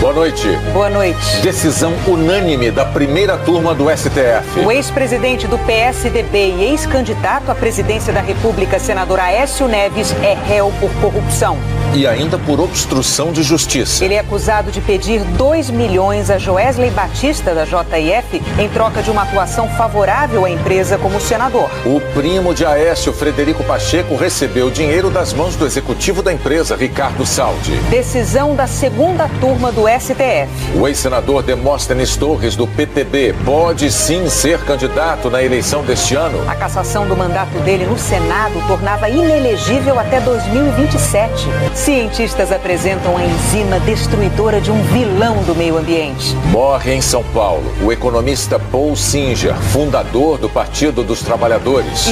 Boa noite. Boa noite. Decisão unânime da primeira turma do STF. O ex-presidente do PSDB e ex-candidato à presidência da República, senador Aécio Neves, é réu por corrupção. E ainda por obstrução de justiça. Ele é acusado de pedir 2 milhões a Joesley Batista, da JF, em troca de uma atuação favorável à empresa como senador. O primo de Aécio, Frederico Pacheco, recebeu dinheiro das mãos do executivo da empresa, Ricardo Saldi. Decisão da segunda turma do STF. O ex-senador Demóstenes Torres, do PTB, pode sim ser candidato na eleição deste ano. A cassação do mandato dele no Senado tornava inelegível até 2027. Cientistas apresentam a enzima destruidora de um vilão do meio ambiente. Morre em São Paulo o economista Paul Singer, fundador do Partido dos Trabalhadores.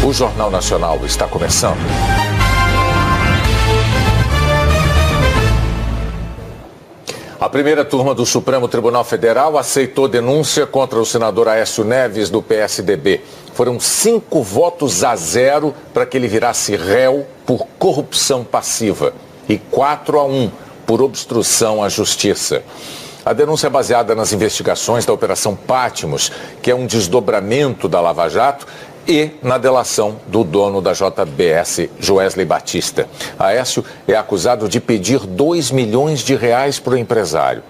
O Jornal Nacional está começando. A primeira turma do Supremo Tribunal Federal aceitou denúncia contra o senador Aécio Neves, do PSDB. Foram 5 votos a 0 para que ele virasse réu por corrupção passiva e 4-1 por obstrução à justiça. A denúncia é baseada nas investigações da Operação Patmos, que é um desdobramento da Lava Jato, e na delação do dono da JBS, Joesley Batista. Aécio é acusado de pedir 2 milhões de reais para o empresário.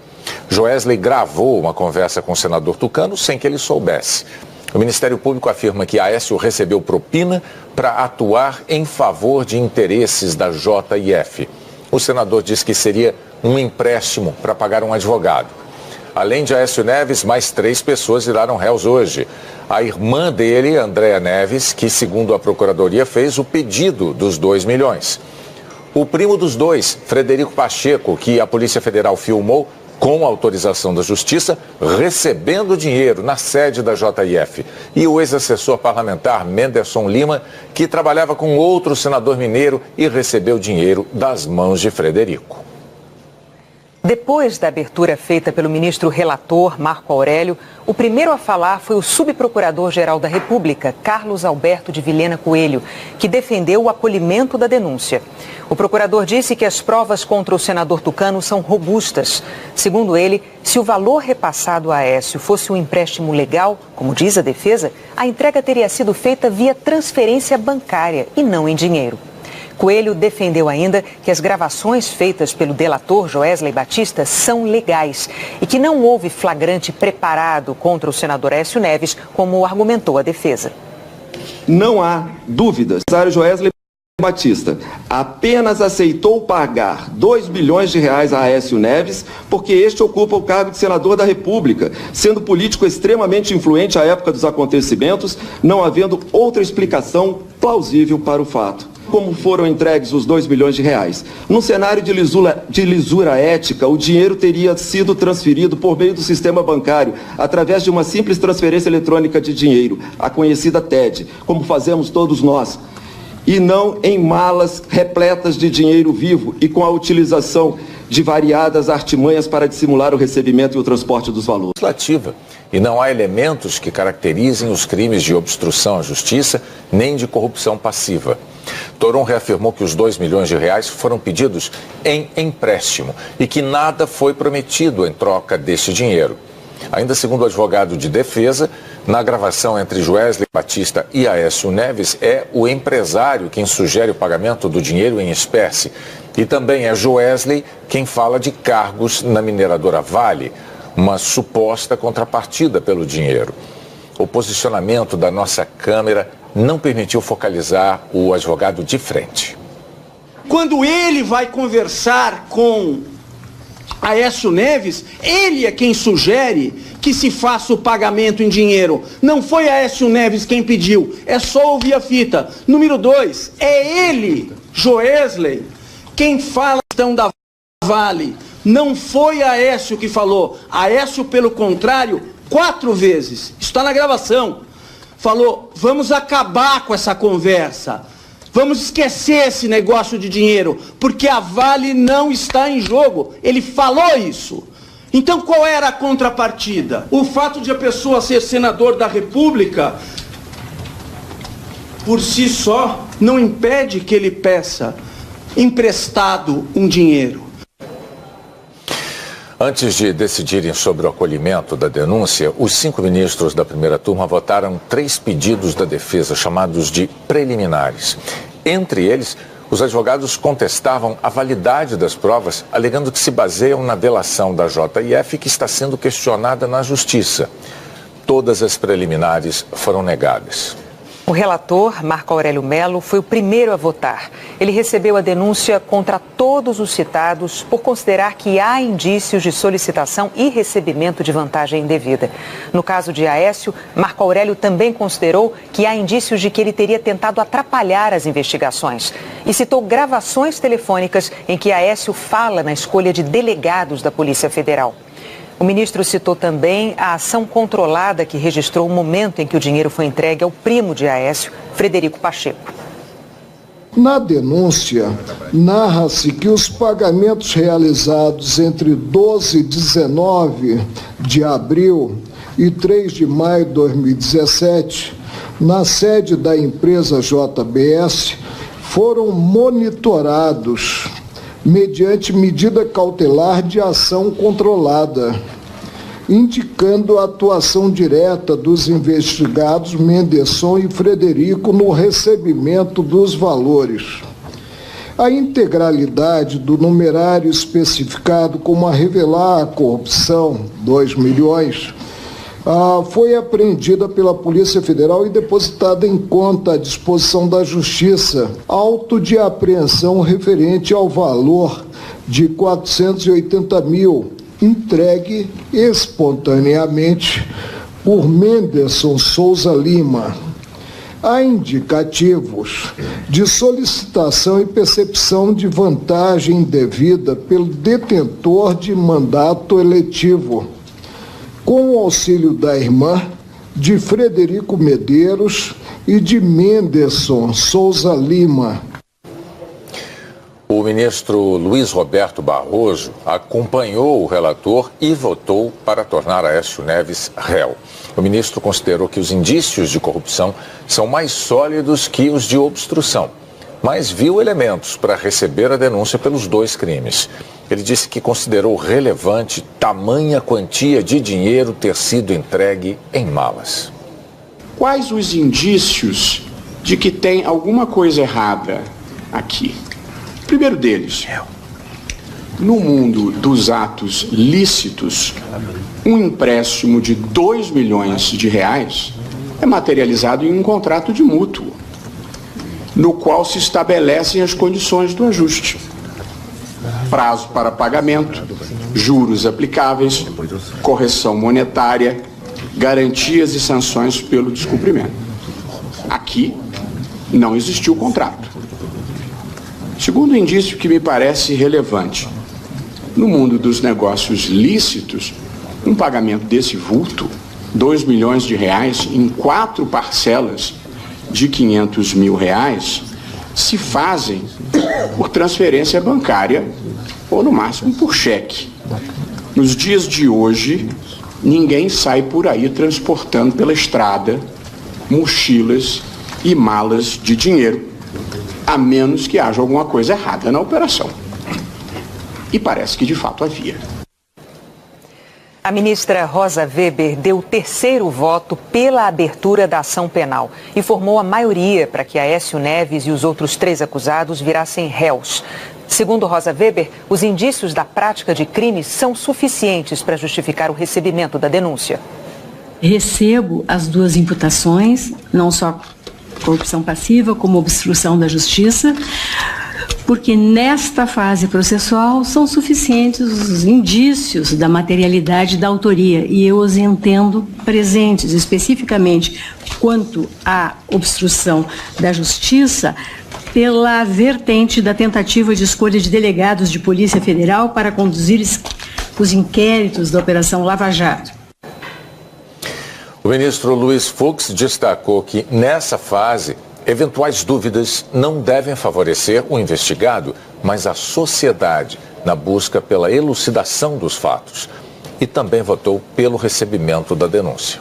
Joesley gravou uma conversa com o senador Tucano sem que ele soubesse. O Ministério Público afirma que Aécio recebeu propina para atuar em favor de interesses da JF. O senador diz que seria um empréstimo para pagar um advogado. Além de Aécio Neves, mais 3 pessoas viraram réus hoje. A irmã dele, Andréa Neves, que, segundo a Procuradoria, fez o pedido dos 2 milhões. O primo dos dois, Frederico Pacheco, que a Polícia Federal filmou com autorização da Justiça, recebendo dinheiro na sede da JF. E o ex-assessor parlamentar Menderson Lima, que trabalhava com outro senador mineiro e recebeu dinheiro das mãos de Frederico. Depois da abertura feita pelo ministro relator, Marco Aurélio, o primeiro a falar foi o subprocurador-geral da República, Carlos Alberto de Vilhena Coelho, que defendeu o acolhimento da denúncia. O procurador disse que as provas contra o senador Tucano são robustas. Segundo ele, se o valor repassado a Aécio fosse um empréstimo legal, como diz a defesa, a entrega teria sido feita via transferência bancária e não em dinheiro. Coelho defendeu ainda que as gravações feitas pelo delator Joesley Batista são legais e que não houve flagrante preparado contra o senador Aécio Neves, como argumentou a defesa. Não há dúvidas. O senador Joesley Batista apenas aceitou pagar 2 bilhões de reais a Aécio Neves porque este ocupa o cargo de senador da República, sendo político extremamente influente à época dos acontecimentos, não havendo outra explicação plausível para o fato. Como foram entregues os 2 bilhões de reais? Num cenário de lisura ética, o dinheiro teria sido transferido por meio do sistema bancário, através de uma simples transferência eletrônica de dinheiro, a conhecida TED, como fazemos todos nós, e não em malas repletas de dinheiro vivo e com a utilização de variadas artimanhas para dissimular o recebimento e o transporte dos valores. Legislativa. E não há elementos que caracterizem os crimes de obstrução à justiça nem de corrupção passiva. Toron reafirmou que os 2 milhões de reais foram pedidos em empréstimo e que nada foi prometido em troca deste dinheiro. Ainda segundo o advogado de defesa, na gravação entre Joesley Batista e Aécio Neves, é o empresário quem sugere o pagamento do dinheiro em espécie. E também é Joesley quem fala de cargos na mineradora Vale, uma suposta contrapartida pelo dinheiro. O posicionamento da nossa Câmara não permitiu focalizar o advogado de frente. Quando ele vai conversar com Aécio Neves, ele é quem sugere que se faça o pagamento em dinheiro. Não foi Aécio Neves quem pediu, é só ouvir a fita. Número 2, é ele, Joesley, quem fala a questão da Vale. Não foi Aécio que falou. Aécio, pelo contrário, 4 vezes, está na gravação, falou: vamos acabar com essa conversa, vamos esquecer esse negócio de dinheiro, porque a Vale não está em jogo. Ele falou isso. Então qual era a contrapartida? O fato de a pessoa ser senador da República, por si só, não impede que ele peça emprestado um dinheiro. Antes de decidirem sobre o acolhimento da denúncia, os 5 ministros da primeira turma votaram 3 pedidos da defesa, chamados de preliminares. Entre eles, os advogados contestavam a validade das provas, alegando que se baseiam na delação da JIF, que está sendo questionada na Justiça. Todas as preliminares foram negadas. O relator, Marco Aurélio Mello, foi o primeiro a votar. Ele recebeu a denúncia contra todos os citados por considerar que há indícios de solicitação e recebimento de vantagem indevida. No caso de Aécio, Marco Aurélio também considerou que há indícios de que ele teria tentado atrapalhar as investigações e citou gravações telefônicas em que Aécio fala na escolha de delegados da Polícia Federal. O ministro citou também a ação controlada que registrou o momento em que o dinheiro foi entregue ao primo de Aécio, Frederico Pacheco. Na denúncia, narra-se que os pagamentos realizados entre 12 e 19 de abril e 3 de maio de 2017, na sede da empresa JBS, foram monitorados mediante medida cautelar de ação controlada, indicando a atuação direta dos investigados Menderson e Frederico no recebimento dos valores. A integralidade do numerário especificado como a revelar a corrupção, 2 milhões, foi apreendida pela Polícia Federal e depositada em conta à disposição da Justiça, auto de apreensão referente ao valor de 480 mil, entregue espontaneamente por Menderson Souza Lima. Há indicativos de solicitação e percepção de vantagem indevida pelo detentor de mandato eletivo, com o auxílio da irmã, de Frederico Medeiros e de Menderson Souza Lima. O ministro Luiz Roberto Barroso acompanhou o relator e votou para tornar Aécio Neves réu. O ministro considerou que os indícios de corrupção são mais sólidos que os de obstrução, mas viu elementos para receber a denúncia pelos 2 crimes. Ele disse que considerou relevante tamanha quantia de dinheiro ter sido entregue em malas. Quais os indícios de que tem alguma coisa errada aqui? O primeiro deles, no mundo dos atos lícitos, um empréstimo de 2 milhões de reais é materializado em um contrato de mútuo, no qual se estabelecem as condições do ajuste. Prazo para pagamento, juros aplicáveis, correção monetária, garantias e sanções pelo descumprimento. Aqui não existiu contrato. Segundo indício que me parece relevante, no mundo dos negócios lícitos, um pagamento desse vulto, 2 milhões de reais em 4 parcelas de 500 mil reais, se fazem por transferência bancária ou, no máximo, por cheque. Nos dias de hoje, ninguém sai por aí transportando pela estrada mochilas e malas de dinheiro, a menos que haja alguma coisa errada na operação. E parece que, de fato, havia. A ministra Rosa Weber deu o 3º voto pela abertura da ação penal e formou a maioria para que Aécio Neves e os outros 3 acusados virassem réus. Segundo Rosa Weber, os indícios da prática de crime são suficientes para justificar o recebimento da denúncia. Recebo as 2 imputações, não só corrupção passiva como obstrução da justiça, porque nesta fase processual são suficientes os indícios da materialidade da autoria e eu os entendo presentes, especificamente quanto à obstrução da justiça, pela vertente da tentativa de escolha de delegados de Polícia Federal para conduzir os inquéritos da Operação Lava Jato. O ministro Luiz Fux destacou que, nessa fase, eventuais dúvidas não devem favorecer o investigado, mas a sociedade na busca pela elucidação dos fatos. E também votou pelo recebimento da denúncia.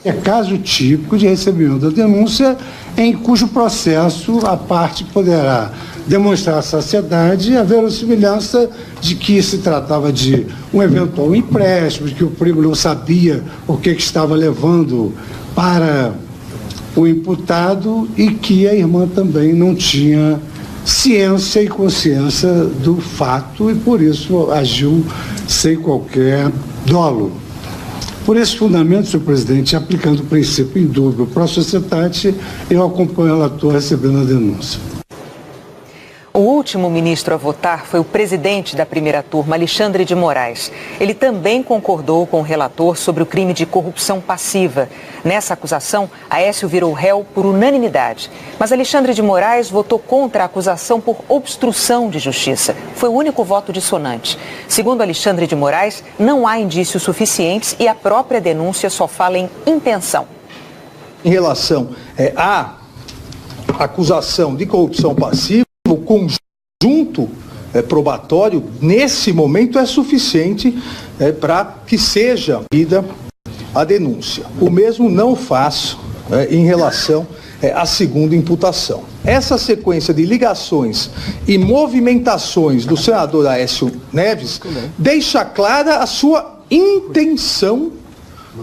É caso típico de recebimento da denúncia em cujo processo a parte poderá demonstrar à sociedade a verossimilhança de que se tratava de um eventual empréstimo, de que o primo não sabia o que estava levando para o imputado e que a irmã também não tinha ciência e consciência do fato e por isso agiu sem qualquer dolo. Por esse fundamento, senhor presidente, aplicando o princípio indúbio para a sociedade, eu acompanho o relator recebendo a denúncia. O último ministro a votar foi o presidente da primeira turma, Alexandre de Moraes. Ele também concordou com o relator sobre o crime de corrupção passiva. Nessa acusação, Aécio virou réu por unanimidade. Mas Alexandre de Moraes votou contra a acusação por obstrução de justiça. Foi o único voto dissonante. Segundo Alexandre de Moraes, não há indícios suficientes e a própria denúncia só fala em intenção. Em relação à acusação de corrupção passiva, o conjunto probatório, nesse momento, é suficiente para que seja lida a denúncia. O mesmo não faço em relação à segunda imputação. Essa sequência de ligações e movimentações do senador Aécio Neves deixa clara a sua intenção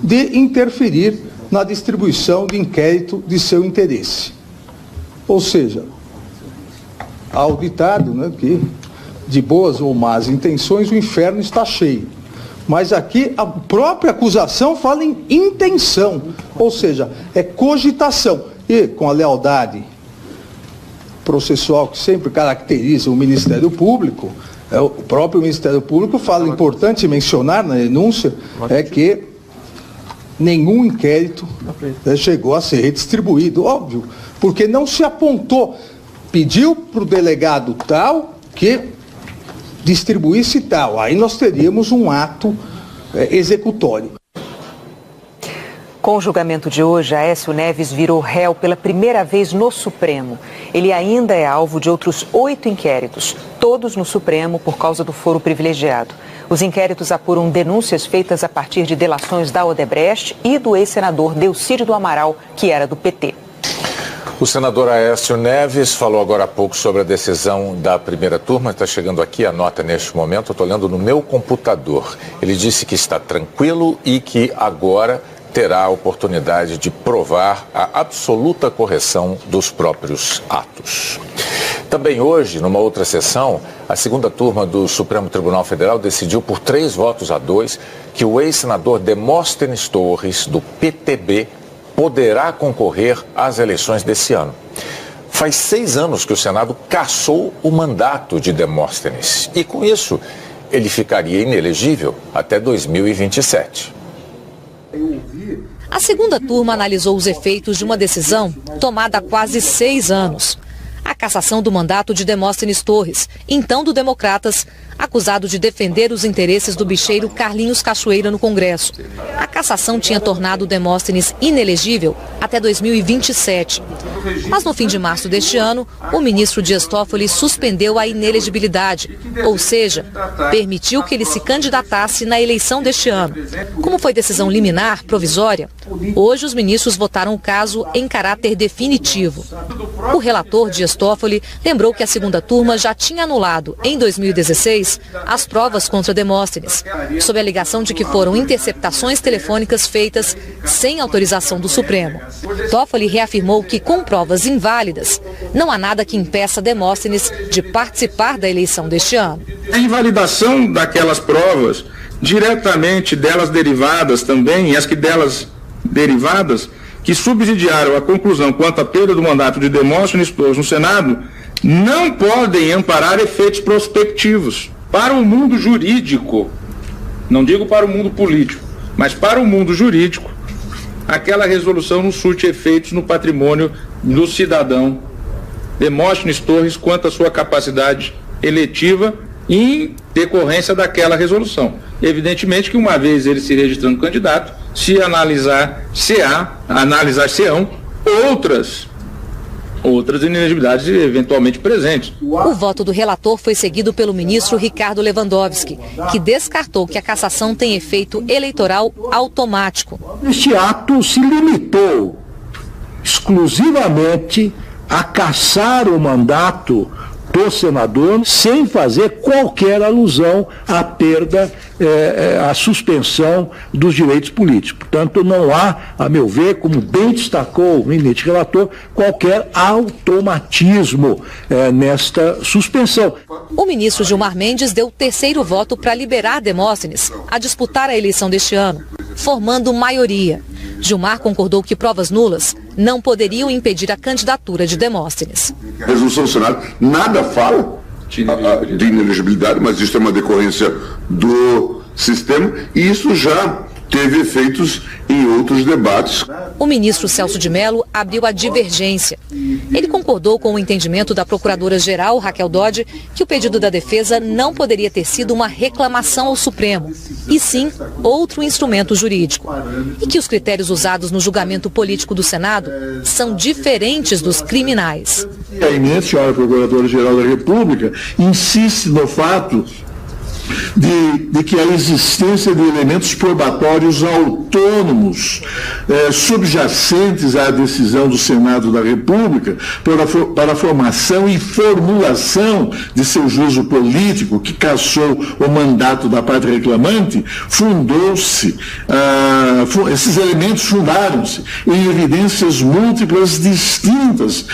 de interferir na distribuição de inquérito de seu interesse. Ou seja, há o ditado, né, que de boas ou más intenções o inferno está cheio. Mas aqui a própria acusação fala em intenção, ou seja, é cogitação. E com a lealdade processual que sempre caracteriza o Ministério Público, o próprio Ministério Público fala, importante mencionar na denúncia, que nenhum inquérito chegou a ser redistribuído, óbvio, porque não se apontou. Pediu para o delegado tal que distribuísse tal. Aí nós teríamos um ato executório. Com o julgamento de hoje, Aécio Neves virou réu pela primeira vez no Supremo. Ele ainda é alvo de outros 8 inquéritos, todos no Supremo por causa do foro privilegiado. Os inquéritos apuram denúncias feitas a partir de delações da Odebrecht e do ex-senador Delcídio do Amaral, que era do PT. O senador Aécio Neves falou agora há pouco sobre a decisão da primeira turma. Está chegando aqui a nota neste momento, eu estou olhando no meu computador. Ele disse que está tranquilo e que agora terá a oportunidade de provar a absoluta correção dos próprios atos. Também hoje, numa outra sessão, a segunda turma do Supremo Tribunal Federal decidiu por 3-2 que o ex-senador Demóstenes Torres, do PTB, poderá concorrer às eleições desse ano. Faz 6 anos que o Senado cassou o mandato de Demóstenes e, com isso, ele ficaria inelegível até 2027. A segunda turma analisou os efeitos de uma decisão tomada há quase 6 anos. A cassação do mandato de Demóstenes Torres, então do Democratas, acusado de defender os interesses do bicheiro Carlinhos Cachoeira no Congresso. A cassação tinha tornado Demóstenes inelegível até 2027. Mas no fim de março deste ano, o ministro Dias Toffoli suspendeu a inelegibilidade, ou seja, permitiu que ele se candidatasse na eleição deste ano. Como foi decisão liminar, provisória, hoje os ministros votaram o caso em caráter definitivo. O relator Dias Toffoli lembrou que a segunda turma já tinha anulado, em 2016, as provas contra Demóstenes, sob a alegação de que foram interceptações telefônicas feitas sem autorização do Supremo. Toffoli reafirmou que, com provas inválidas, não há nada que impeça Demóstenes de participar da eleição deste ano. A invalidação daquelas provas, diretamente delas derivadas também, e as que delas derivadas, que subsidiaram a conclusão quanto à perda do mandato de Demóstenes Torres no Senado, não podem amparar efeitos prospectivos. Para o mundo jurídico, não digo para o mundo político, mas para o mundo jurídico, aquela resolução não surte efeitos no patrimônio do cidadão Demóstenes Torres quanto à sua capacidade eletiva em decorrência daquela resolução. Evidentemente que uma vez ele se registrando candidato, se analisar se-ão outras inelegibilidades eventualmente presentes. O voto do relator foi seguido pelo ministro Ricardo Lewandowski, que descartou que a cassação tem efeito eleitoral automático. Este ato se limitou exclusivamente a cassar o mandato do senador, sem fazer qualquer alusão à perda, à suspensão dos direitos políticos. Portanto, não há, a meu ver, como bem destacou o eminente relator, qualquer automatismo nesta suspensão. O ministro Gilmar Mendes deu o terceiro voto para liberar Demóstenes a disputar a eleição deste ano, formando maioria. Gilmar concordou que provas nulas não poderiam impedir a candidatura de Demóstenes. A resolução do Senado nada fala de inelegibilidade, mas isso é uma decorrência do sistema e isso já teve efeitos em outros debates. O ministro Celso de Mello abriu a divergência. Ele concordou com o entendimento da procuradora-geral Raquel Dodge que o pedido da defesa não poderia ter sido uma reclamação ao Supremo, e sim outro instrumento jurídico. E que os critérios usados no julgamento político do Senado são diferentes dos criminais. A eminente senhora procuradora-geral da República insiste no fato de que a existência de elementos probatórios autônomos subjacentes à decisão do Senado da República para a formação e formulação de seu juízo político que cassou o mandato da parte reclamante, esses elementos fundaram-se em evidências múltiplas distintas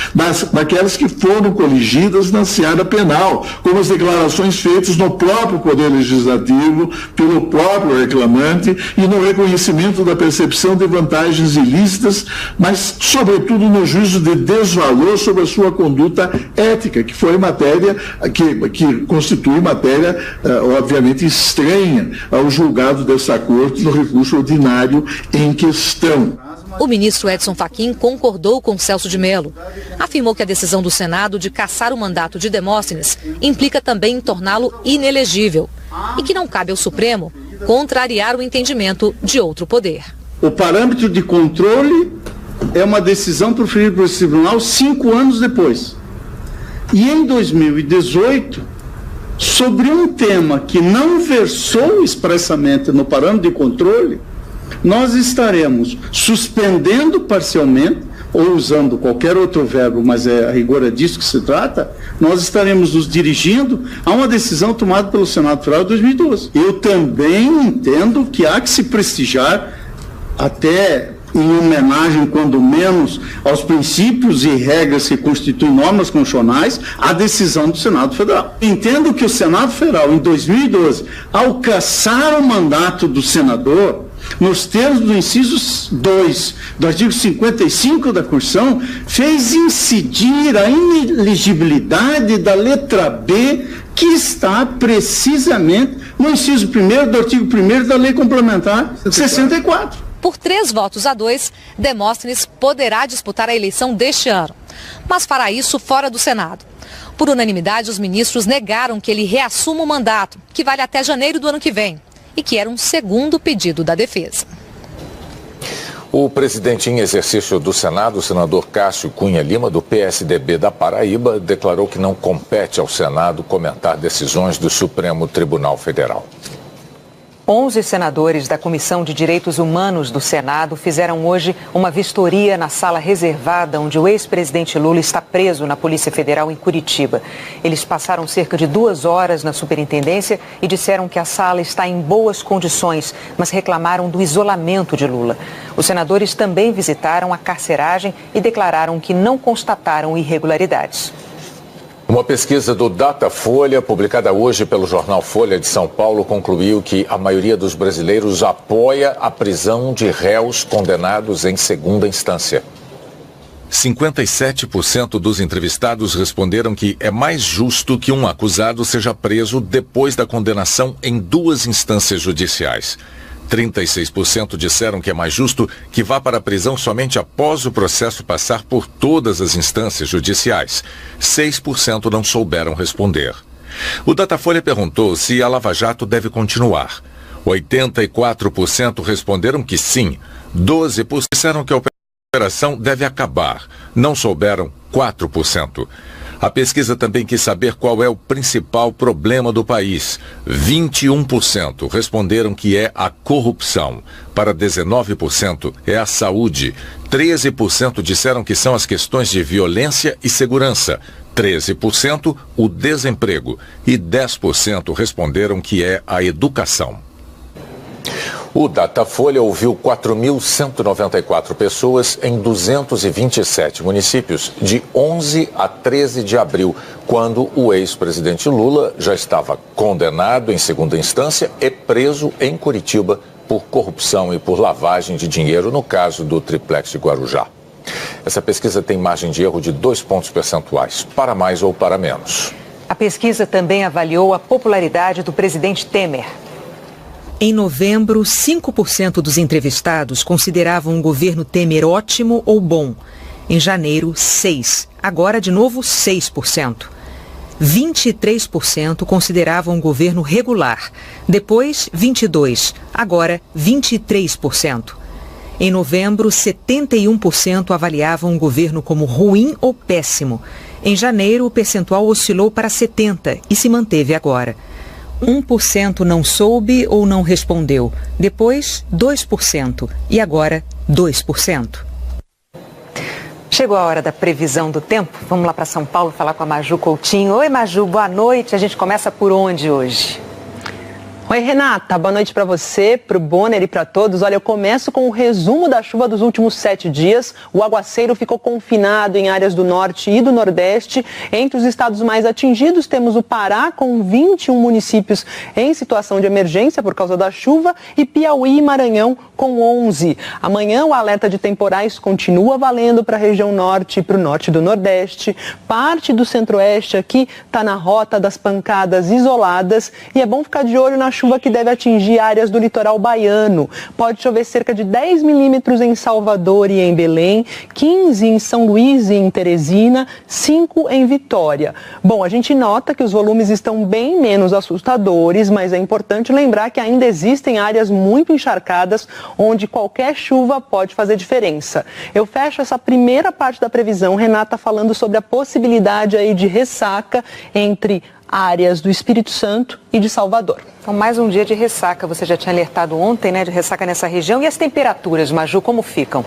daquelas que foram coligidas na seara penal, como as declarações feitas no próprio Poder Legislativo, pelo próprio reclamante e no reconhecimento da percepção de vantagens ilícitas, mas sobretudo no juízo de desvalor sobre a sua conduta ética, que foi matéria, que constitui matéria obviamente estranha ao julgado dessa Corte no recurso ordinário em questão. O ministro Edson Fachin concordou com Celso de Mello. Afirmou que a decisão do Senado de cassar o mandato de Demóstenes implica também em torná-lo inelegível e que não cabe ao Supremo contrariar o entendimento de outro poder. O parâmetro de controle é uma decisão proferida por esse tribunal 5 anos depois. E em 2018, sobre um tema que não versou expressamente no parâmetro de controle, nós estaremos suspendendo parcialmente, ou usando qualquer outro verbo, mas a rigor é disso que se trata, nós estaremos nos dirigindo a uma decisão tomada pelo Senado Federal em 2012. Eu também entendo que há que se prestigiar, até em homenagem, quando menos, aos princípios e regras que constituem normas constitucionais, a decisão do Senado Federal. Entendo que o Senado Federal, em 2012, ao cassar o mandato do senador, nos termos do inciso 2 do artigo 55 da Constituição, fez incidir a inelegibilidade da letra B, que está precisamente no inciso 1º do artigo 1º da Lei Complementar 64. Por 3-2, Demóstenes poderá disputar a eleição deste ano, mas fará isso fora do Senado. Por unanimidade, os ministros negaram que ele reassuma o mandato, que vale até janeiro do ano que vem, e que era um segundo pedido da defesa. O presidente em exercício do Senado, o senador Cássio Cunha Lima, do PSDB da Paraíba, declarou que não compete ao Senado comentar decisões do Supremo Tribunal Federal. 11 senadores da Comissão de Direitos Humanos do Senado fizeram hoje uma vistoria na sala reservada onde o ex-presidente Lula está preso na Polícia Federal em Curitiba. Eles passaram cerca de 2 horas na superintendência e disseram que a sala está em boas condições, mas reclamaram do isolamento de Lula. Os senadores também visitaram a carceragem e declararam que não constataram irregularidades. Uma pesquisa do Datafolha, publicada hoje pelo jornal Folha de São Paulo, concluiu que a maioria dos brasileiros apoia a prisão de réus condenados em segunda instância. 57% dos entrevistados responderam que é mais justo que um acusado seja preso depois da condenação em 2 instâncias judiciais. 36% disseram que é mais justo que vá para a prisão somente após o processo passar por todas as instâncias judiciais. 6% não souberam responder. O Datafolha perguntou se a Lava Jato deve continuar. 84% responderam que sim. 12% disseram que a operação deve acabar. Não souberam 4%. A pesquisa também quis saber qual é o principal problema do país. 21% responderam que é a corrupção. Para 19% é a saúde. 13% disseram que são as questões de violência e segurança. 13% o desemprego. E 10% responderam que é a educação. O Datafolha ouviu 4.194 pessoas em 227 municípios de 11 a 13 de abril, quando o ex-presidente Lula já estava condenado em segunda instância e preso em Curitiba por corrupção e por lavagem de dinheiro no caso do triplex de Guarujá. Essa pesquisa tem margem de erro de 2 pontos percentuais, para mais ou para menos. A pesquisa também avaliou a popularidade do presidente Temer. Em novembro, 5% dos entrevistados consideravam o governo Temer ótimo ou bom. Em janeiro, 6%. Agora, de novo, 6%. 23% consideravam o governo regular. Depois, 22%. Agora, 23%. Em novembro, 71% avaliavam o governo como ruim ou péssimo. Em janeiro, o percentual oscilou para 70% e se manteve agora. 1% não soube ou não respondeu. Depois, 2%. E agora, 2%. Chegou a hora da previsão do tempo. Vamos lá para São Paulo falar com a Maju Coutinho. Oi, Maju, boa noite. A gente começa por onde hoje? Oi, Renata, boa noite para você, para o Bonner e para todos. Olha, eu começo com o resumo da chuva dos últimos 7 dias. O aguaceiro ficou confinado em áreas do norte e do nordeste. Entre os estados mais atingidos, temos o Pará, com 21 municípios em situação de emergência por causa da chuva, e Piauí e Maranhão, com 11. Amanhã, o alerta de temporais continua valendo para a região norte e para o norte do nordeste. Parte do centro-oeste aqui está na rota das pancadas isoladas, e é bom ficar de olho na chuva que deve atingir áreas do litoral baiano. Pode chover cerca de 10 milímetros em Salvador e em Belém, 15 em São Luís e em Teresina, 5 em Vitória. Bom, a gente nota que os volumes estão bem menos assustadores, mas é importante lembrar que ainda existem áreas muito encharcadas onde qualquer chuva pode fazer diferença. Eu fecho essa primeira parte da previsão, Renata, falando sobre a possibilidade aí de ressaca entre áreas do Espírito Santo e de Salvador. Então, mais um dia de ressaca. Você já tinha alertado ontem, né, de ressaca nessa região. E as temperaturas, Maju, como ficam?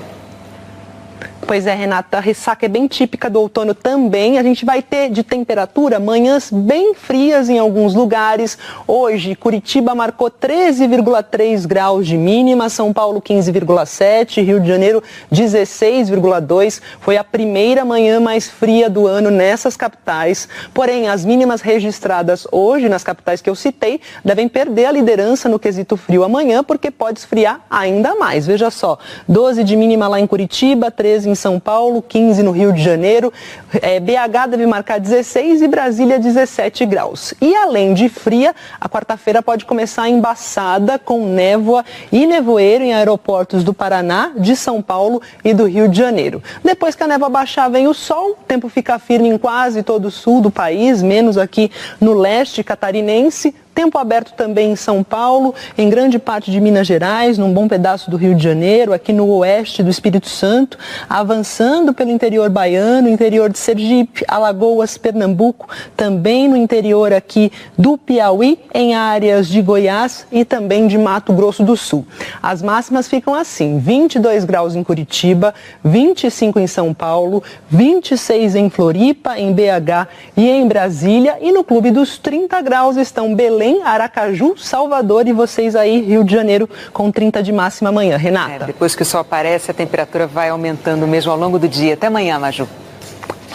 Pois é, Renata, a ressaca é bem típica do outono também. A gente vai ter de temperatura manhãs bem frias em alguns lugares. Hoje, Curitiba marcou 13,3 graus de mínima, São Paulo 15,7, Rio de Janeiro 16,2. Foi a primeira manhã mais fria do ano nessas capitais. Porém, as mínimas registradas hoje nas capitais que eu citei devem perder a liderança no quesito frio amanhã, porque pode esfriar ainda mais. Veja só, 12 de mínima lá em Curitiba, 13 em São Paulo, 15 no Rio de Janeiro, BH deve marcar 16 e Brasília 17 graus. E além de fria, a quarta-feira pode começar embaçada com névoa e nevoeiro em aeroportos do Paraná, de São Paulo e do Rio de Janeiro. Depois que a névoa baixar, vem o sol, o tempo fica firme em quase todo o sul do país, menos aqui no leste catarinense. Tempo aberto também em São Paulo, em grande parte de Minas Gerais, num bom pedaço do Rio de Janeiro, aqui no oeste do Espírito Santo, avançando pelo interior baiano, interior de Sergipe, Alagoas, Pernambuco, também no interior aqui do Piauí, em áreas de Goiás e também de Mato Grosso do Sul. As máximas ficam assim: 22 graus em Curitiba, 25 em São Paulo, 26 em Floripa, em BH e em Brasília, e no clube dos 30 graus estão Belém, Aracaju, Salvador e vocês aí, Rio de Janeiro, com 30 de máxima amanhã. Renata. Depois que o sol aparece, a temperatura vai aumentando mesmo ao longo do dia. Até amanhã, Maju.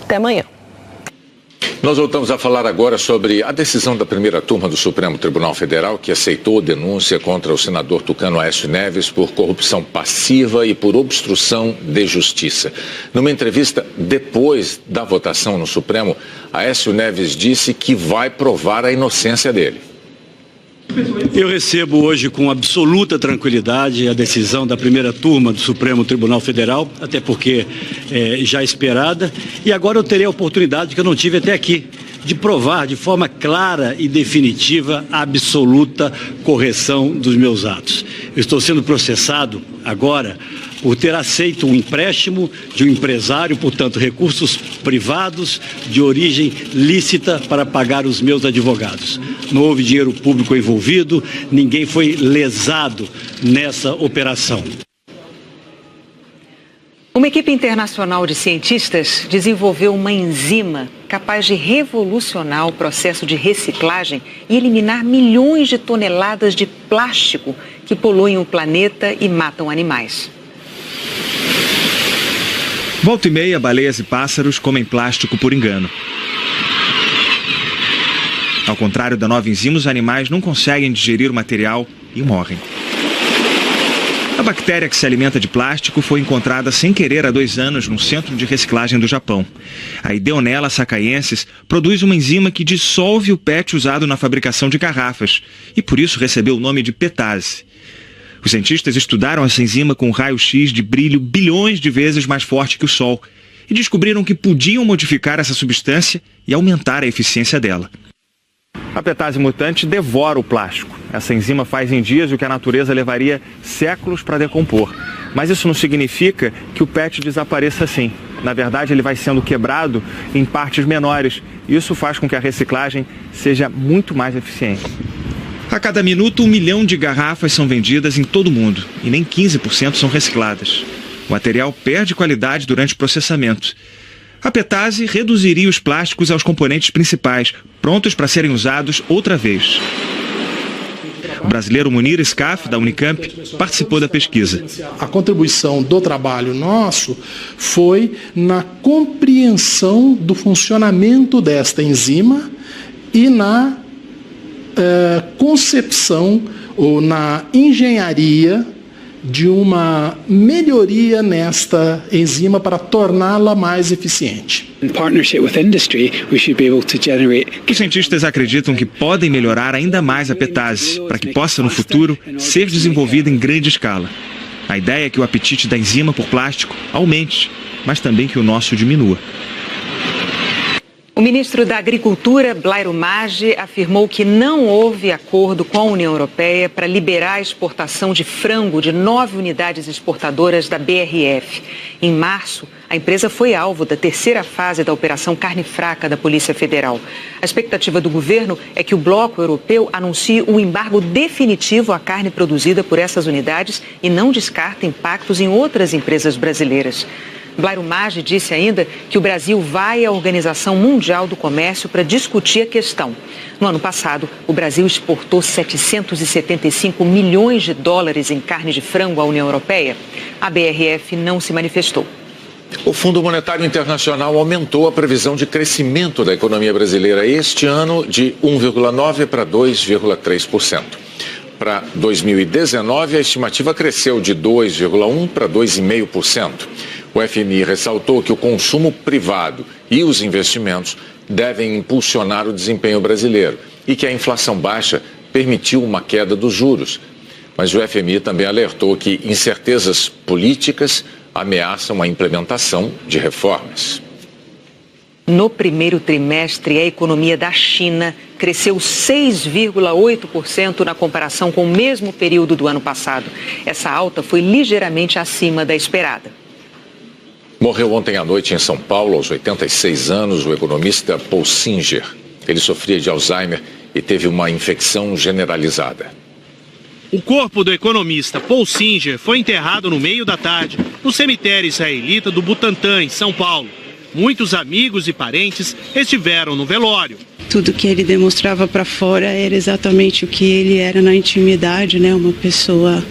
Até amanhã. Nós voltamos a falar agora sobre a decisão da primeira turma do Supremo Tribunal Federal, que aceitou denúncia contra o senador tucano Aécio Neves por corrupção passiva e por obstrução de justiça. Numa entrevista depois da votação no Supremo, Aécio Neves disse que vai provar a inocência dele. Eu recebo hoje com absoluta tranquilidade a decisão da primeira turma do Supremo Tribunal Federal, até porque já esperada, e agora eu terei a oportunidade que eu não tive até aqui, de provar de forma clara e definitiva a absoluta correção dos meus atos. Eu estou sendo processado agora por ter aceito um empréstimo de um empresário, portanto, recursos privados de origem lícita para pagar os meus advogados. Não houve dinheiro público envolvido, ninguém foi lesado nessa operação. Uma equipe internacional de cientistas desenvolveu uma enzima capaz de revolucionar o processo de reciclagem e eliminar milhões de toneladas de plástico que poluem o planeta e matam animais. Volta e meia, baleias e pássaros comem plástico por engano. Ao contrário da nova enzima, os animais não conseguem digerir o material e morrem. A bactéria que se alimenta de plástico foi encontrada sem querer há 2 anos num centro de reciclagem do Japão. A Ideonella sacaiensis produz uma enzima que dissolve o PET usado na fabricação de garrafas e por isso recebeu o nome de PETase. Os cientistas estudaram essa enzima com um raio-x de brilho bilhões de vezes mais forte que o Sol e descobriram que podiam modificar essa substância e aumentar a eficiência dela. A PETase mutante devora o plástico. Essa enzima faz em dias o que a natureza levaria séculos para decompor. Mas isso não significa que o PET desapareça assim. Na verdade, ele vai sendo quebrado em partes menores. Isso faz com que a reciclagem seja muito mais eficiente. A cada minuto, 1 milhão de garrafas são vendidas em todo o mundo e nem 15% são recicladas. O material perde qualidade durante o processamento. A PETase reduziria os plásticos aos componentes principais, prontos para serem usados outra vez. O brasileiro Munir Scaff, da Unicamp, participou da pesquisa. A contribuição do trabalho nosso foi na compreensão do funcionamento desta enzima e na concepção ou na engenharia de uma melhoria nesta enzima para torná-la mais eficiente. Os cientistas acreditam que podem melhorar ainda mais a PETase, para que possa, no futuro, ser desenvolvida em grande escala. A ideia é que o apetite da enzima por plástico aumente, mas também que o nosso diminua. O ministro da Agricultura, Blairo Maggi, afirmou que não houve acordo com a União Europeia para liberar a exportação de frango de 9 unidades exportadoras da BRF. Em março, a empresa foi alvo da 3ª fase da Operação Carne Fraca da Polícia Federal. A expectativa do governo é que o bloco europeu anuncie um embargo definitivo à carne produzida por essas unidades e não descarta impactos em outras empresas brasileiras. Blairo Maggi disse ainda que o Brasil vai à Organização Mundial do Comércio para discutir a questão. No ano passado, o Brasil exportou 775 milhões de dólares em carne de frango à União Europeia. A BRF não se manifestou. O Fundo Monetário Internacional aumentou a previsão de crescimento da economia brasileira este ano de 1,9% para 2,3%. Para 2019, a estimativa cresceu de 2,1% para 2,5%. O FMI ressaltou que o consumo privado e os investimentos devem impulsionar o desempenho brasileiro e que a inflação baixa permitiu uma queda dos juros. Mas o FMI também alertou que incertezas políticas ameaçam a implementação de reformas. No primeiro trimestre, a economia da China cresceu 6,8% na comparação com o mesmo período do ano passado. Essa alta foi ligeiramente acima da esperada. Morreu ontem à noite em São Paulo, aos 86 anos, o economista Paul Singer. Ele sofria de Alzheimer e teve uma infecção generalizada. O corpo do economista Paul Singer foi enterrado no meio da tarde, no cemitério israelita do Butantã, em São Paulo. Muitos amigos e parentes estiveram no velório. Tudo que ele demonstrava para fora era exatamente o que ele era na intimidade, né? Uma pessoa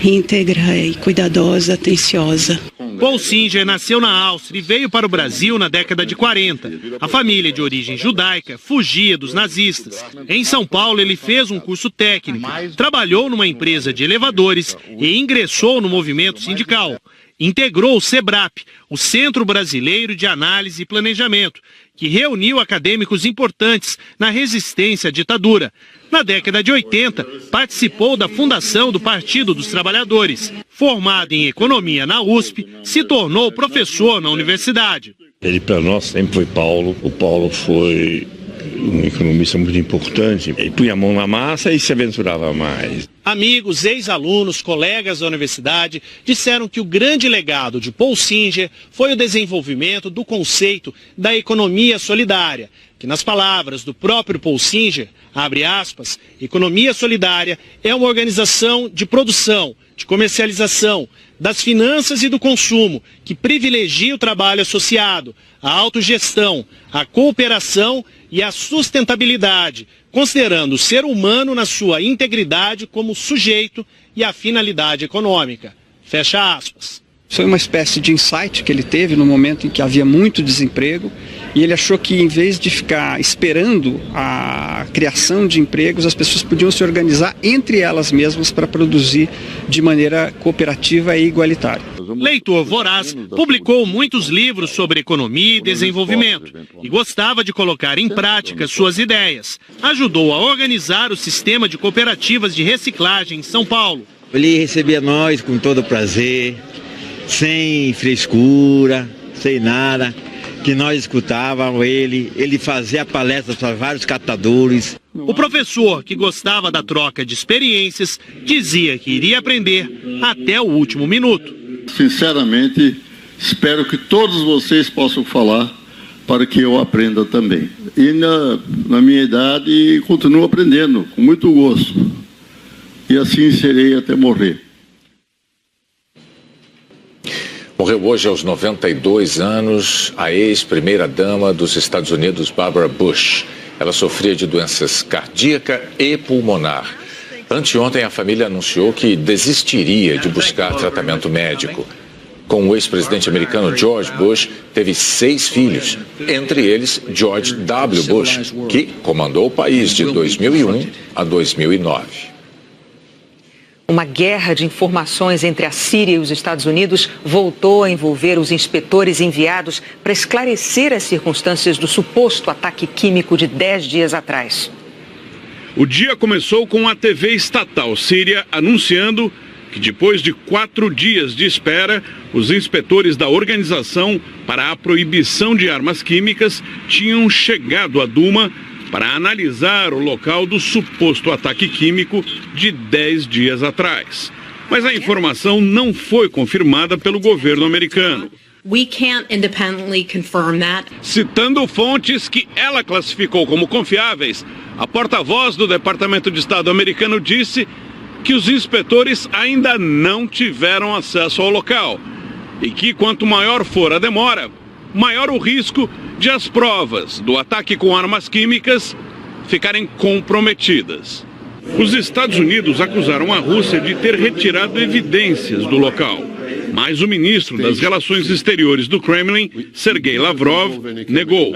íntegra e cuidadosa, atenciosa. Paul Singer nasceu na Áustria e veio para o Brasil na década de 40. A família de origem judaica fugia dos nazistas. Em São Paulo, ele fez um curso técnico, trabalhou numa empresa de elevadores e ingressou no movimento sindical. Integrou o SEBRAP, o Centro Brasileiro de Análise e Planejamento, que reuniu acadêmicos importantes na resistência à ditadura. Na década de 80, participou da fundação do Partido dos Trabalhadores. Formado em economia na USP, se tornou professor na universidade. Ele para nós sempre foi Paulo. O Paulo foi um economista muito importante. Ele punha a mão na massa e se aventurava mais. Amigos, ex-alunos, colegas da universidade disseram que o grande legado de Paul Singer foi o desenvolvimento do conceito da economia solidária, que nas palavras do próprio Paul Singer, abre aspas, economia solidária é uma organização de produção, de comercialização, das finanças e do consumo, que privilegia o trabalho associado, a autogestão, a cooperação e a sustentabilidade, considerando o ser humano na sua integridade como sujeito e a finalidade econômica. Fecha aspas. Foi uma espécie de insight que ele teve no momento em que havia muito desemprego e ele achou que, em vez de ficar esperando a criação de empregos, as pessoas podiam se organizar entre elas mesmas para produzir de maneira cooperativa e igualitária. Leitor voraz, publicou muitos livros sobre economia e desenvolvimento e gostava de colocar em prática suas ideias. Ajudou a organizar o sistema de cooperativas de reciclagem em São Paulo. Ele recebia nós com todo prazer, sem frescura, sem nada, que nós escutávamos ele fazia palestras para vários catadores. O professor, que gostava da troca de experiências, dizia que iria aprender até o último minuto. Sinceramente, espero que todos vocês possam falar para que eu aprenda também. E na minha idade, continuo aprendendo, com muito gosto. E assim serei até morrer. Morreu hoje aos 92 anos a ex-primeira-dama dos Estados Unidos, Barbara Bush. Ela sofria de doenças cardíaca e pulmonar. Anteontem, a família anunciou que desistiria de buscar tratamento médico. Com o ex-presidente americano George Bush, teve 6 filhos, entre eles George W. Bush, que comandou o país de 2001 a 2009. Uma guerra de informações entre a Síria e os Estados Unidos voltou a envolver os inspetores enviados para esclarecer as circunstâncias do suposto ataque químico de 10 dias atrás. O dia começou com a TV estatal síria anunciando que depois de 4 dias de espera, os inspetores da Organização para a Proibição de Armas Químicas tinham chegado a Duma para analisar o local do suposto ataque químico de 10 dias atrás. Mas a informação não foi confirmada pelo governo americano. We can't independently confirm that. Citando fontes que ela classificou como confiáveis, a porta-voz do Departamento de Estado americano disse que os inspetores ainda não tiveram acesso ao local e que quanto maior for a demora, maior o risco de as provas do ataque com armas químicas ficarem comprometidas. Os Estados Unidos acusaram a Rússia de ter retirado evidências do local, mas o ministro das Relações Exteriores do Kremlin, Sergei Lavrov, negou.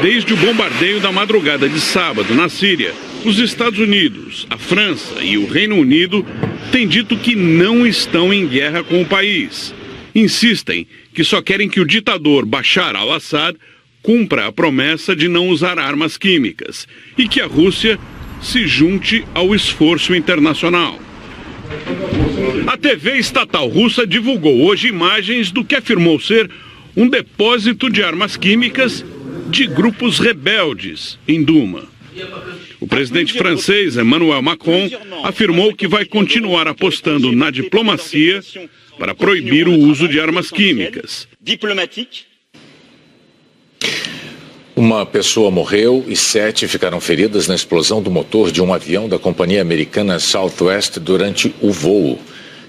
Desde o bombardeio da madrugada de sábado na Síria, os Estados Unidos, a França e o Reino Unido têm dito que não estão em guerra com o país. Insistem que só querem que o ditador Bashar al-Assad cumpra a promessa de não usar armas químicas e que a Rússia se junte ao esforço internacional. A TV estatal russa divulgou hoje imagens do que afirmou ser um depósito de armas químicas de grupos rebeldes em Duma. O presidente francês Emmanuel Macron afirmou que vai continuar apostando na diplomacia para proibir o uso de armas químicas. Uma pessoa morreu e 7 ficaram feridas na explosão do motor de um avião da companhia americana Southwest durante o voo.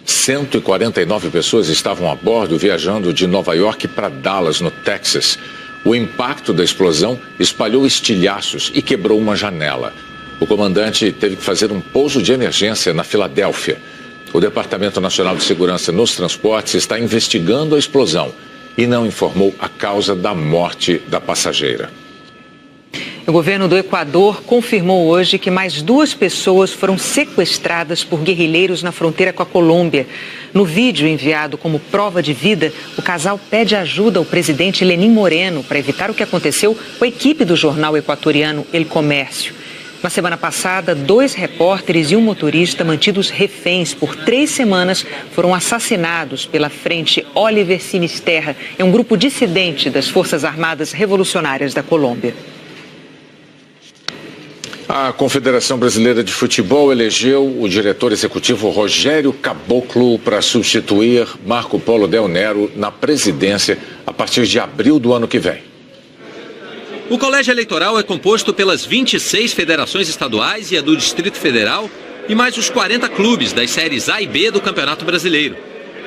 149 pessoas estavam a bordo viajando de Nova York para Dallas, no Texas. O impacto da explosão espalhou estilhaços e quebrou uma janela. O comandante teve que fazer um pouso de emergência na Filadélfia. O Departamento Nacional de Segurança nos Transportes está investigando a explosão e não informou a causa da morte da passageira. O governo do Equador confirmou hoje que mais 2 pessoas foram sequestradas por guerrilheiros na fronteira com a Colômbia. No vídeo enviado como prova de vida, o casal pede ajuda ao presidente Lenín Moreno para evitar o que aconteceu com a equipe do jornal equatoriano El Comércio. Na semana passada, 2 repórteres e um motorista mantidos reféns por 3 semanas foram assassinados pela Frente Oliver Sinisterra, um grupo dissidente das Forças Armadas Revolucionárias da Colômbia. A Confederação Brasileira de Futebol elegeu o diretor executivo Rogério Caboclo para substituir Marco Polo Del Nero na presidência a partir de abril do ano que vem. O colégio eleitoral é composto pelas 26 federações estaduais e a do Distrito Federal e mais os 40 clubes das séries A e B do Campeonato Brasileiro.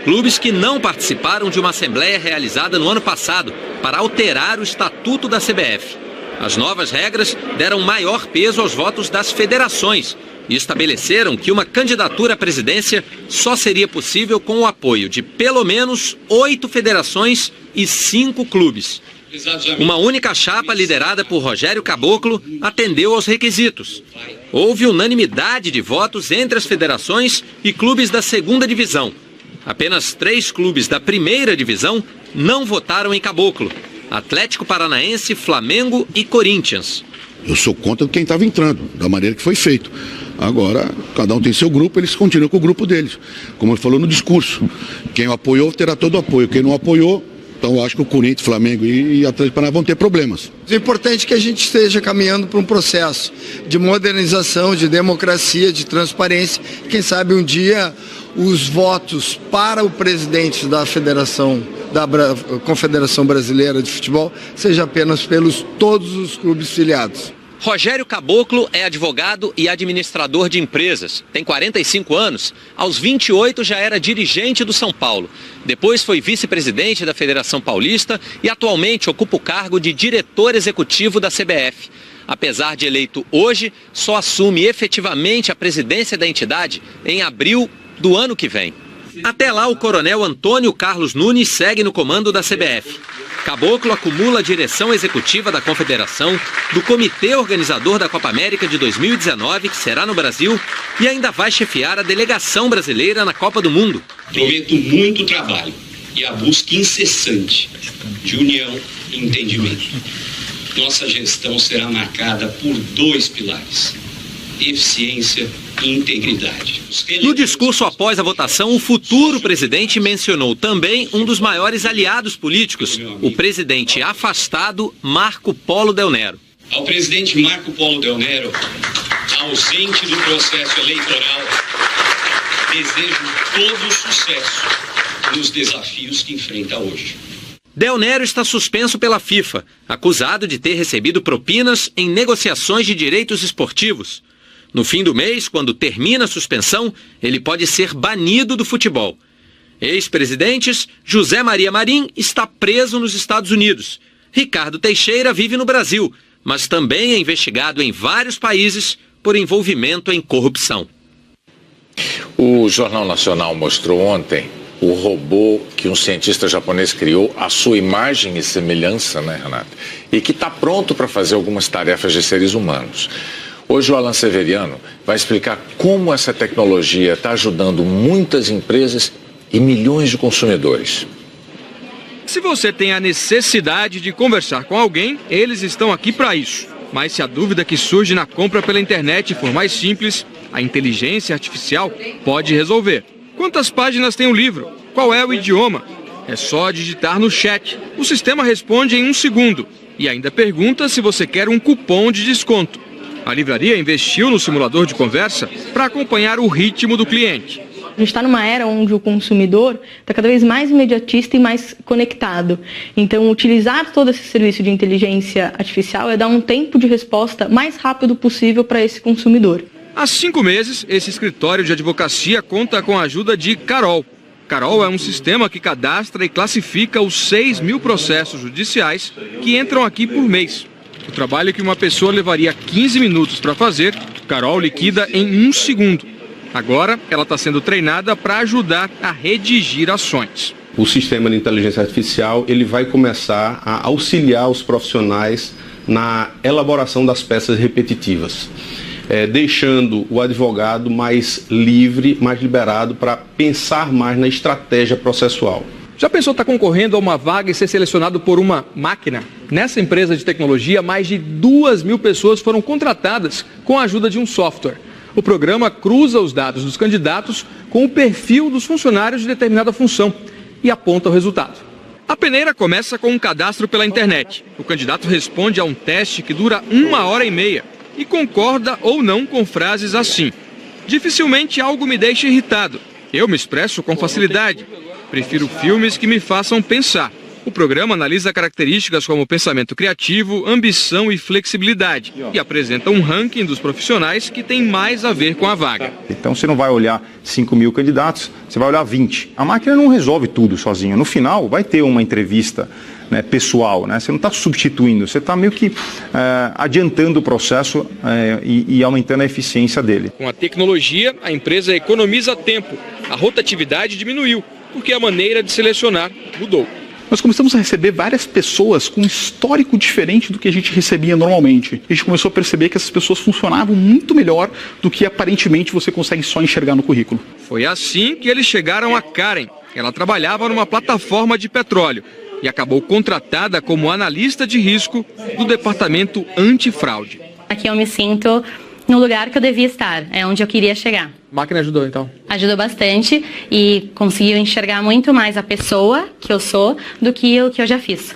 Clubes que não participaram de uma assembleia realizada no ano passado para alterar o estatuto da CBF. As novas regras deram maior peso aos votos das federações e estabeleceram que uma candidatura à presidência só seria possível com o apoio de pelo menos 8 federações e 5 clubes. Uma única chapa liderada por Rogério Caboclo atendeu aos requisitos. Houve unanimidade de votos entre as federações e clubes da segunda divisão. Apenas 3 clubes da primeira divisão não votaram em Caboclo: Atlético Paranaense, Flamengo e Corinthians. Eu sou contra quem estava entrando, da maneira que foi feito. Agora, cada um tem seu grupo, eles continuam com o grupo deles. Como ele falou no discurso, quem o apoiou terá todo o apoio, quem não apoiou, então eu acho que o Corinthians, Flamengo e Atlético Paranaense vão ter problemas. É importante que a gente esteja caminhando para um processo de modernização, de democracia, de transparência. Quem sabe um dia os votos para o presidente da Federação, da Confederação Brasileira de Futebol, seja apenas pelos todos os clubes filiados. Rogério Caboclo é advogado e administrador de empresas. Tem 45 anos. Aos 28 já era dirigente do São Paulo. Depois foi vice-presidente da Federação Paulista e atualmente ocupa o cargo de diretor executivo da CBF. Apesar de eleito hoje, só assume efetivamente a presidência da entidade em abril do ano que vem. Até lá, o coronel Antônio Carlos Nunes segue no comando da CBF. Caboclo acumula a direção executiva da Confederação, do comitê organizador da Copa América de 2019, que será no Brasil, e ainda vai chefiar a delegação brasileira na Copa do Mundo. Prometo muito trabalho e a busca incessante de união e entendimento. Nossa gestão será marcada por 2 pilares: eficiência e integridade. No discurso após a votação, o futuro presidente mencionou também um dos maiores aliados políticos, o presidente afastado Marco Polo Del Nero. Ao presidente Marco Polo Del Nero, ausente do processo eleitoral, desejo todo o sucesso nos desafios que enfrenta hoje. Del Nero está suspenso pela FIFA, acusado de ter recebido propinas em negociações de direitos esportivos. No fim do mês, quando termina a suspensão, ele pode ser banido do futebol. Ex-presidentes, José Maria Marim está preso nos Estados Unidos. Ricardo Teixeira vive no Brasil, mas também é investigado em vários países por envolvimento em corrupção. O Jornal Nacional mostrou ontem o robô que um cientista japonês criou, à sua imagem e semelhança, né, Renata? E que está pronto para fazer algumas tarefas de seres humanos. Hoje o Alan Severiano vai explicar como essa tecnologia está ajudando muitas empresas e milhões de consumidores. Se você tem a necessidade de conversar com alguém, eles estão aqui para isso. Mas se a dúvida que surge na compra pela internet for mais simples, a inteligência artificial pode resolver. Quantas páginas tem o livro? Qual é o idioma? É só digitar no chat. O sistema responde em 1 segundo e ainda pergunta se você quer um cupom de desconto. A livraria investiu no simulador de conversa para acompanhar o ritmo do cliente. A gente está numa era onde o consumidor está cada vez mais imediatista e mais conectado. Então, utilizar todo esse serviço de inteligência artificial é dar um tempo de resposta mais rápido possível para esse consumidor. Há 5 meses, esse escritório de advocacia conta com a ajuda de Carol. Carol é um sistema que cadastra e classifica os 6.000 processos judiciais que entram aqui por mês. O trabalho que uma pessoa levaria 15 minutos para fazer, Carol liquida em 1 segundo. Agora, ela está sendo treinada para ajudar a redigir ações. O sistema de inteligência artificial ele vai começar a auxiliar os profissionais na elaboração das peças repetitivas, deixando o advogado mais livre, mais liberado para pensar mais na estratégia processual. Já pensou estar concorrendo a uma vaga e ser selecionado por uma máquina? Nessa empresa de tecnologia, mais de 2.000 pessoas foram contratadas com a ajuda de um software. O programa cruza os dados dos candidatos com o perfil dos funcionários de determinada função e aponta o resultado. A peneira começa com um cadastro pela internet. O candidato responde a um teste que dura 1h30. e concorda ou não com frases assim. Dificilmente algo me deixa irritado. Eu me expresso com facilidade. Prefiro filmes que me façam pensar. O programa analisa características como pensamento criativo, ambição e flexibilidade e apresenta um ranking dos profissionais que tem mais a ver com a vaga. Então você não vai olhar 5.000 candidatos, você vai olhar 20. A máquina não resolve tudo sozinha. No final vai ter uma entrevista, né, pessoal, né? Você não está substituindo, você está meio que adiantando o processo e aumentando a eficiência dele. Com a tecnologia, a empresa economiza tempo. A rotatividade diminuiu, porque a maneira de selecionar mudou. Nós começamos a receber várias pessoas com um histórico diferente do que a gente recebia normalmente. A gente começou a perceber que essas pessoas funcionavam muito melhor do que aparentemente você consegue só enxergar no currículo. Foi assim que eles chegaram a Karen. Ela trabalhava numa plataforma de petróleo e acabou contratada como analista de risco do departamento antifraude. Aqui eu me sinto no lugar que eu devia estar, é onde eu queria chegar. A máquina ajudou, então? Ajudou bastante e conseguiu enxergar muito mais a pessoa que eu sou do que o que eu já fiz.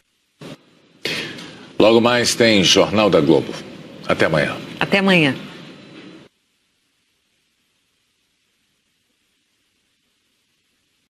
Logo mais tem Jornal da Globo. Até amanhã. Até amanhã.